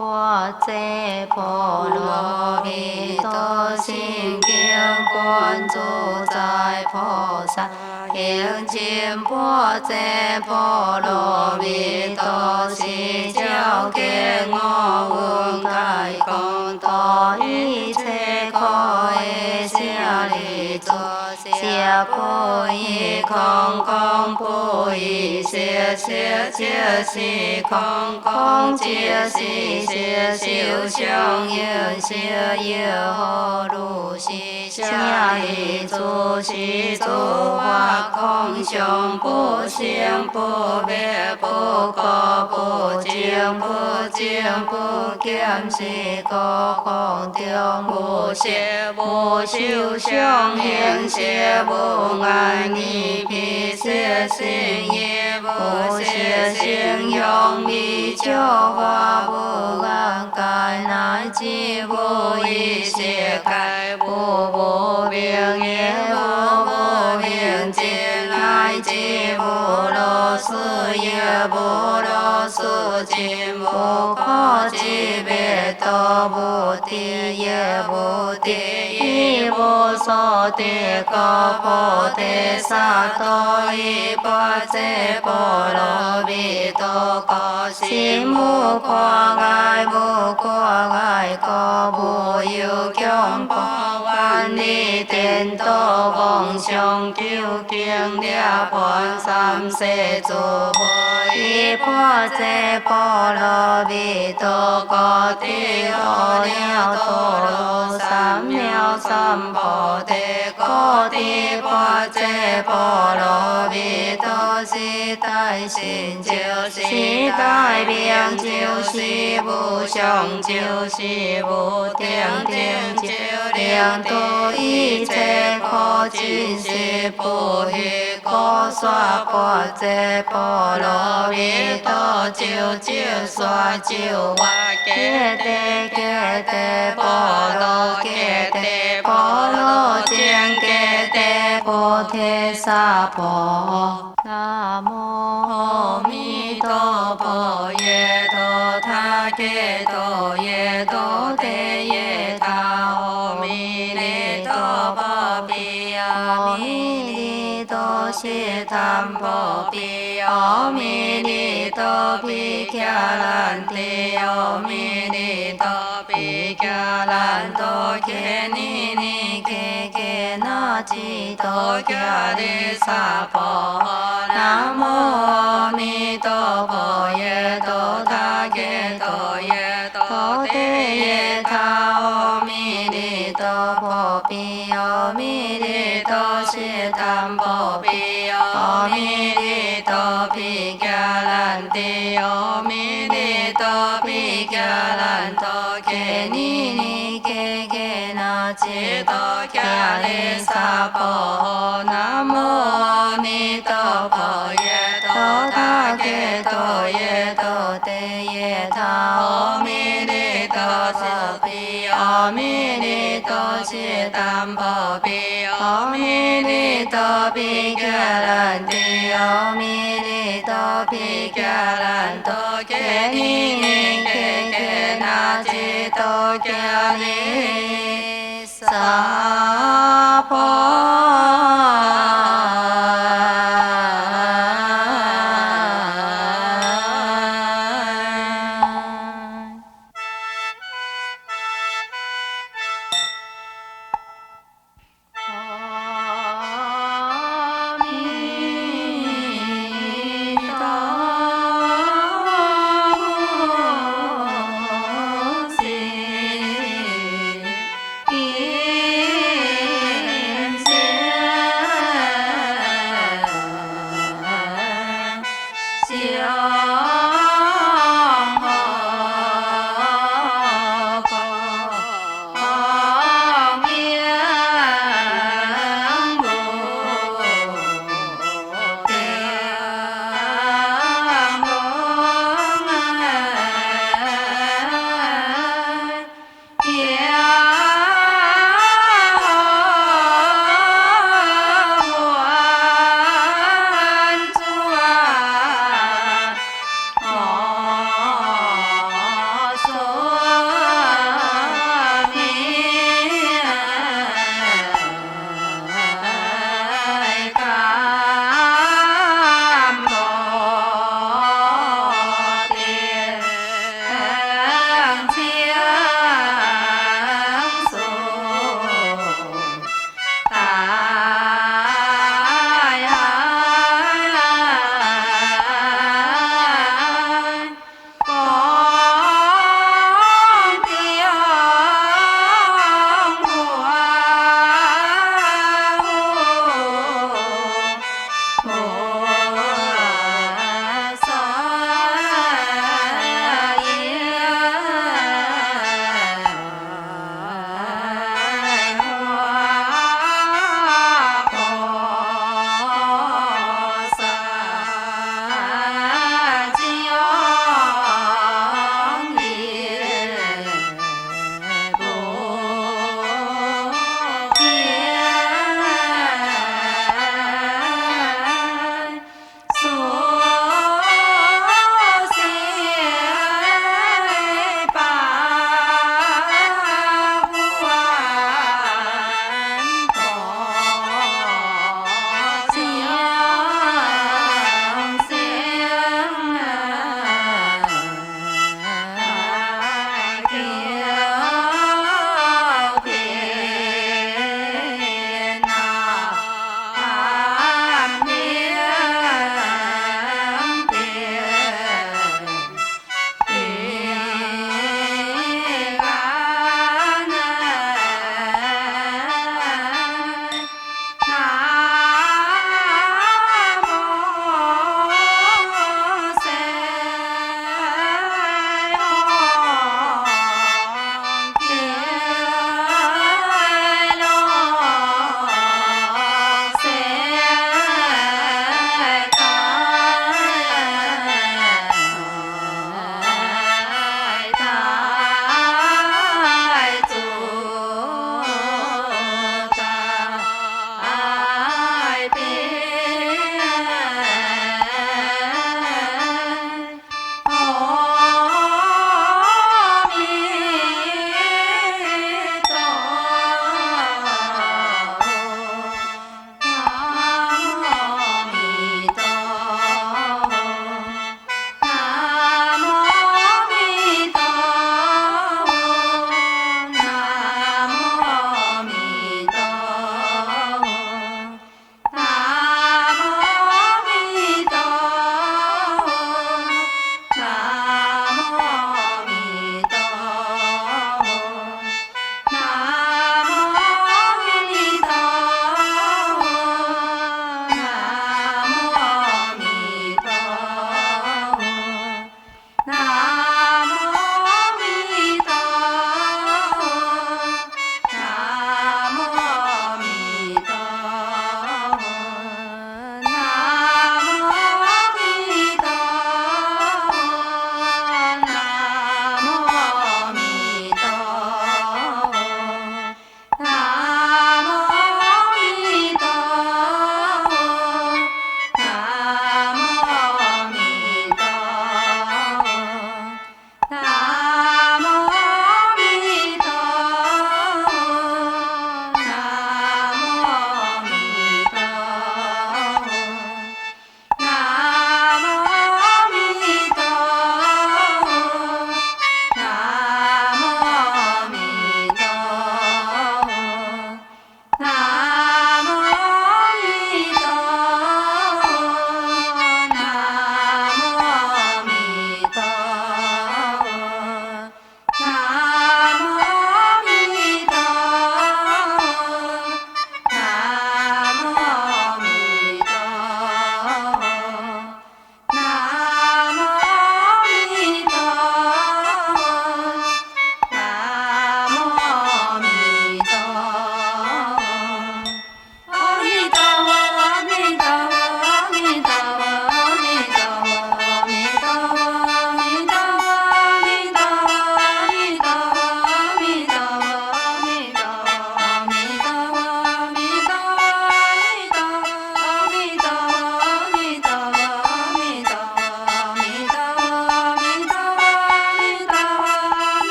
破遮波罗蜜多心经观自在菩萨行深般遮波罗蜜多是照见我闻开光度一切苦的舍利子，舍不异空，空不异色，色即是空，空即是色，受想行识有何如是？舍利子是诸法空相，不生不灭，不垢不净，不净不减，是故空中无色，无受想行识，无爱念彼色性业，无色性用味触法，无眼界乃至无意识界，无明也无无明尽，乃至无罗斯也无罗斯尽，无可知灭道，无地也无地，亦无所得果，菩提萨埵依般遮波罗蜜多果，心无挂碍，无挂碍果，无有强迫，万利颠倒，妄想究竟了凡三世诸佛，依般遮波罗蜜多果，地阿耨多罗三藐三菩提果，地般遮波罗蜜多是大成就是大名，就是无上，就是无顶顶，就令度一切苦尽是不虚空，娑婆遮波罗蜜多，就娑就哇揭谛波罗揭谛波罗僧揭谛菩提萨婆南无阿弥陀佛耶多他揭多耶多帝耶他阿弥利多波比阿弥利多悉檀波比阿弥利多毗迦兰帝阿弥利多毗迦兰多揭尼尼揭那智多迦利萨婆南无阿弥陀佛耶多他揭多耶多帝耶他阿弥利多波比阿弥利多悉檀波比阿弥利多毗迦兰帝阿弥利多毗迦兰多揭尼尼揭那智多迦利萨婆南无阿弥陀佛耶多他揭多耶多帝耶他阿弥利多波比阿弥利多悉檀波比阿弥利多毗迦兰帝阿弥利多毗迦兰多揭尼尼揭那智多迦利萨婆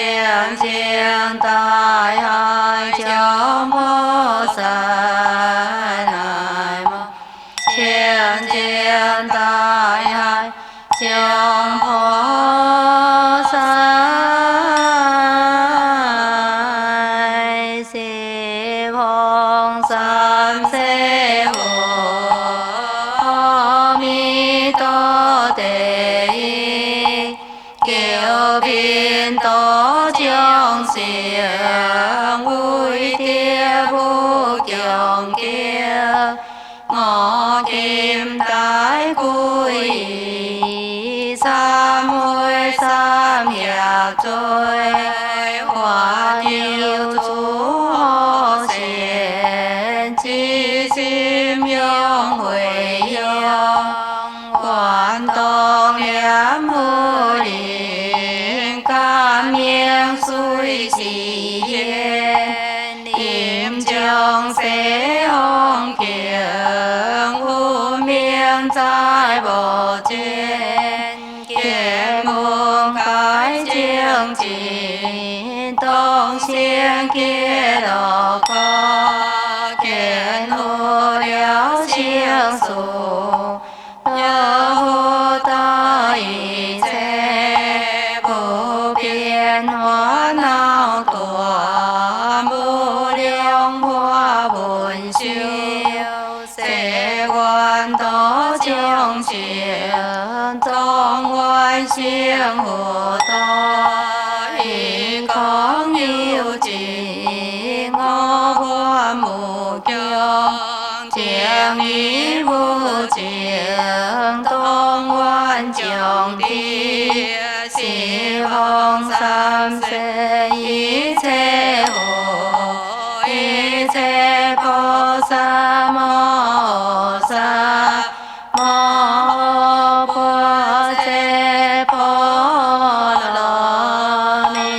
siêng siêng tai hai trong bố sa nai ma siêng siêng tai hai trong bố sa si phong san se ho mi to te kiều biên tổ chương xiềng vui tia vô trường kia ngõ kim tái cuối sam hôi sam hiệp trôi hoa nhiều chú ho xiên chi sim yong huệ yong quan tông yếm hô liên cam miên suy chỉ yên niệm trường sẽ hong kiềng u miên trái bộ chuyên kiềng muôn cái chiêng chỉ tông xiên kia đỏ co kiềng hô đéo chiêng sổ nhớ hô ta ý xe bố biên hóa nào tỏa mô liêng hoa buồn siêu sẽ quan tỏ chương triển trong quan siêng hồ to ý có nhiều chỉ ngô hoa mù kiêng chiêng ý vô chiêng tông quan trường đi si hong sam se y che hồ y che po sa mo po che po lo mi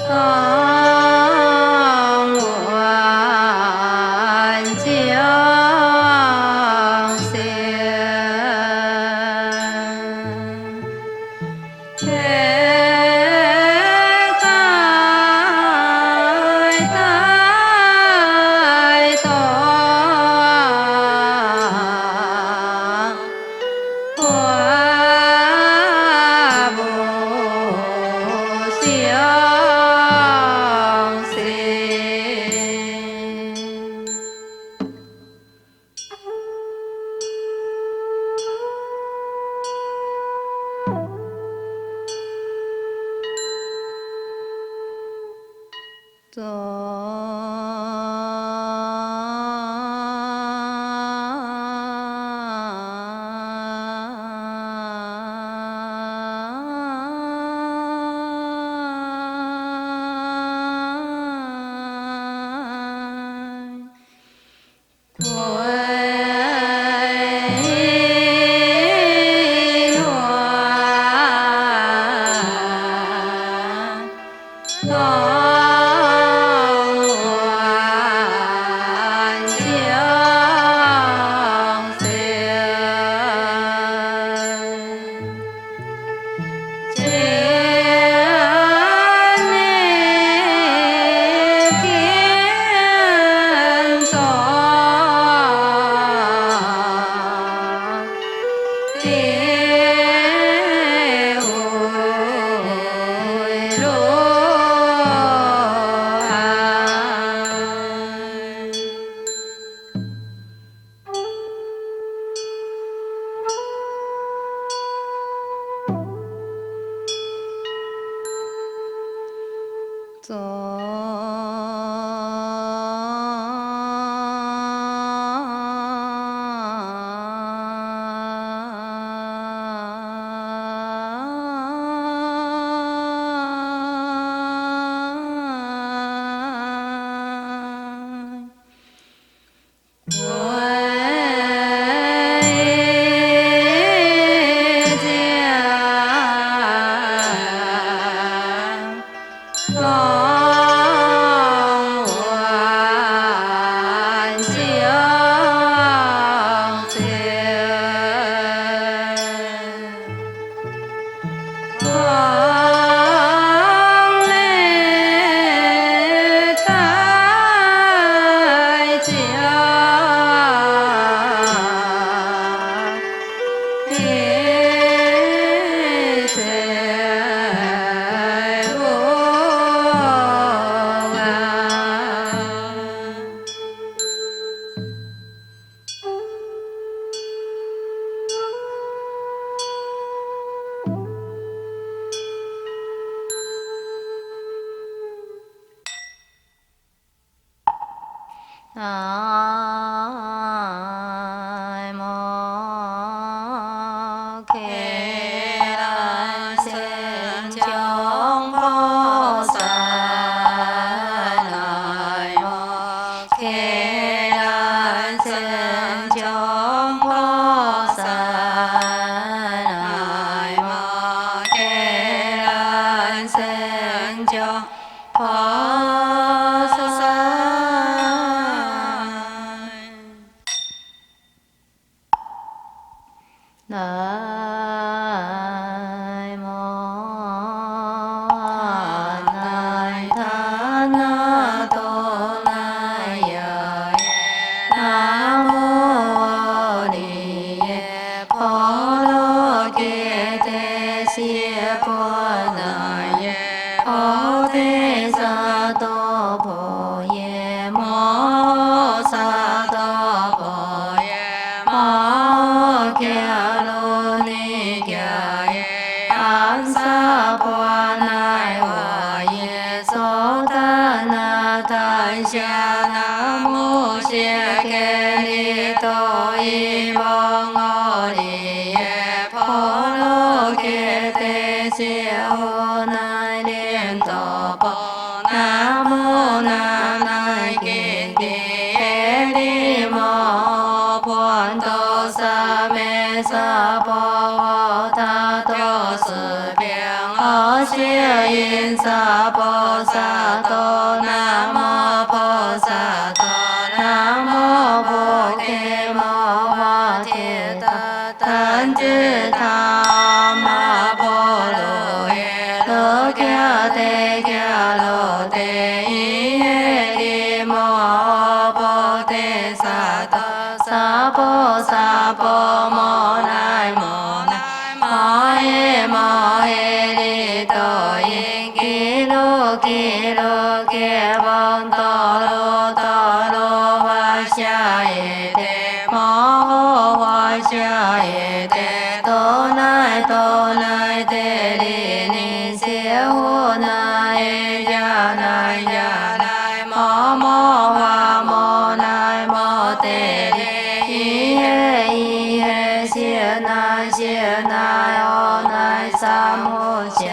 Sa 因萨婆萨埵南无婆萨埵南无布提摩诃提达怛侄他玛婆罗耶罗迦帝迦罗帝伊耶利摩诃菩提萨埵萨婆萨婆摩奈摩奈摩耶摩耶利多因基卢基卢揭波多卢多卢瓦夏耶帝摩诃瓦夏耶帝多奈多奈帝利尼揭呼奈耶迦奈迦奈摩摩瓦摩奈摩帝利伊耶伊耶谢那谢那哦奈萨摩夏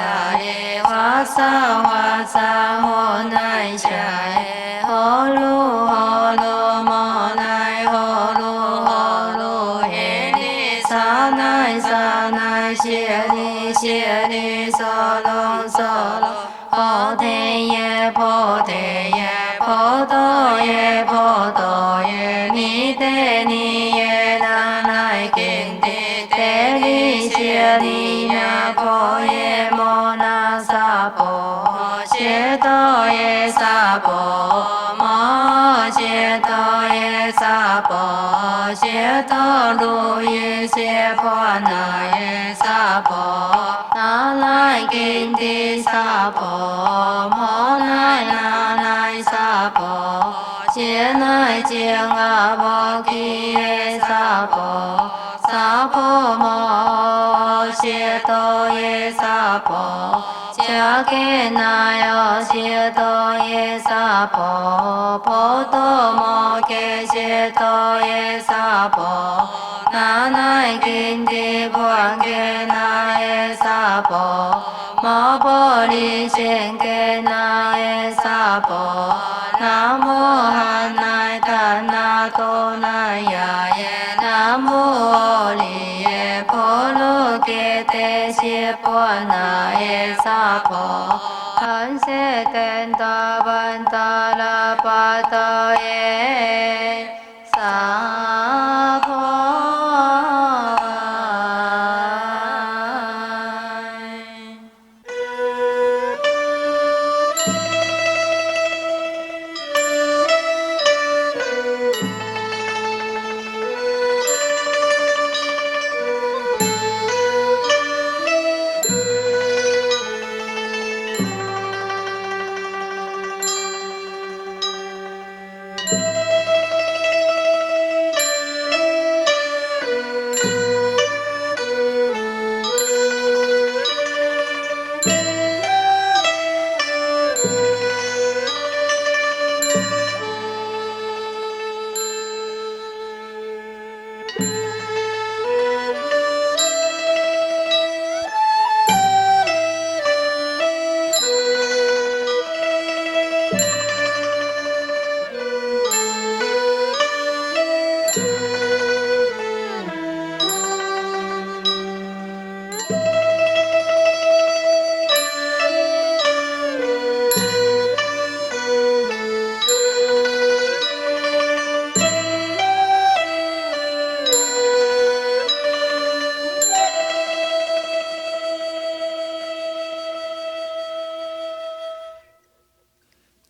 耶华萨华萨哦奈夏耶呵噜呵噜摩奈呵噜呵噜耶利萨奈萨奈谢利谢利娑罗娑罗菩提耶菩提耶菩多耶菩多耶尼帝尼耶那奈经帝帝利谢尼那婆耶摩那萨婆谢多耶萨婆摩谢多耶萨婆谢多卢耶谢婆那耶萨婆那奈经帝萨婆摩奈那奈萨婆谢奈净阿婆提耶萨婆萨婆摩谢多耶萨婆迦给那哟谢多耶萨婆婆多摩给谢多耶萨婆那奈经帝观给那耶萨婆摩婆利现给那耶萨婆南无汉奈达那多那呀耶南无阿利耶婆罗揭帝谢婆那耶萨婆汉谢天达班达拉巴达耶萨婆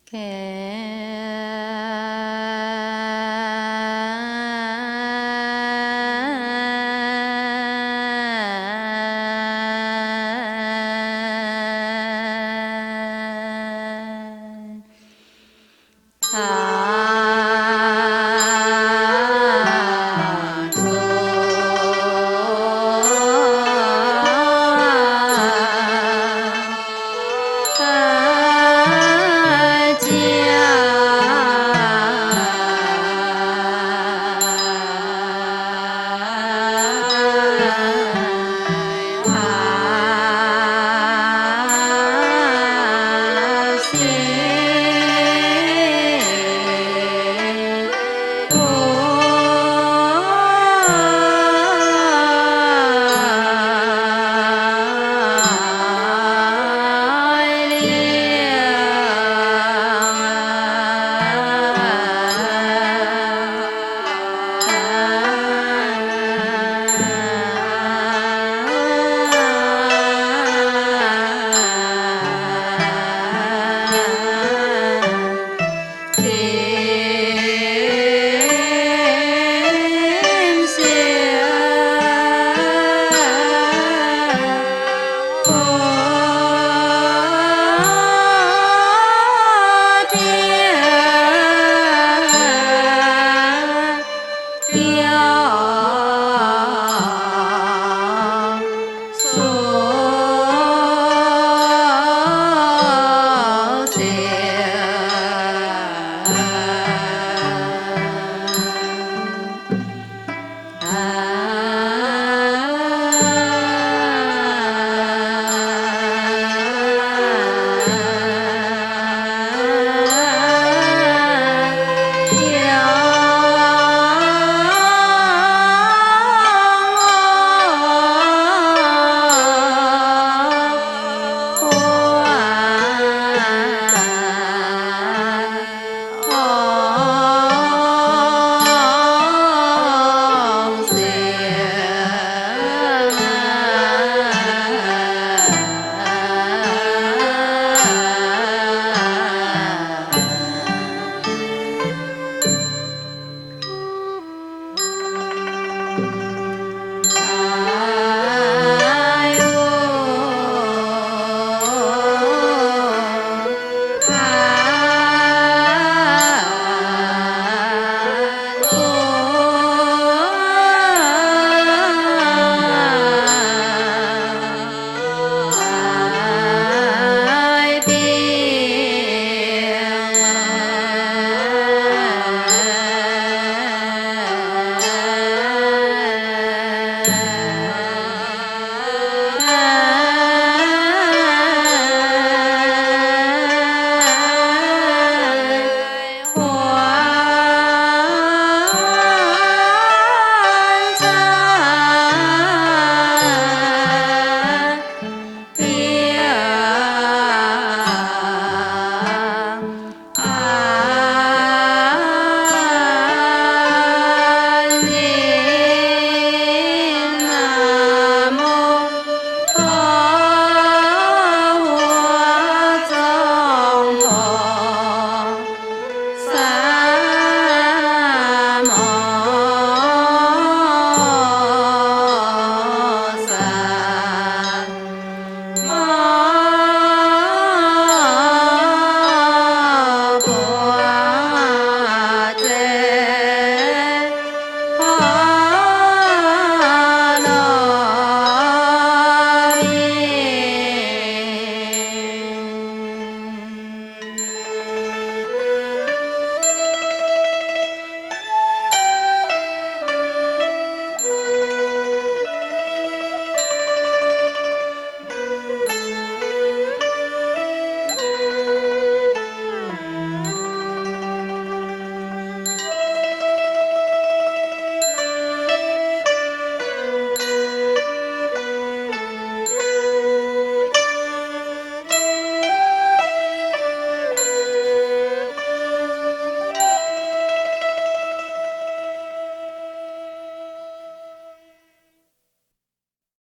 给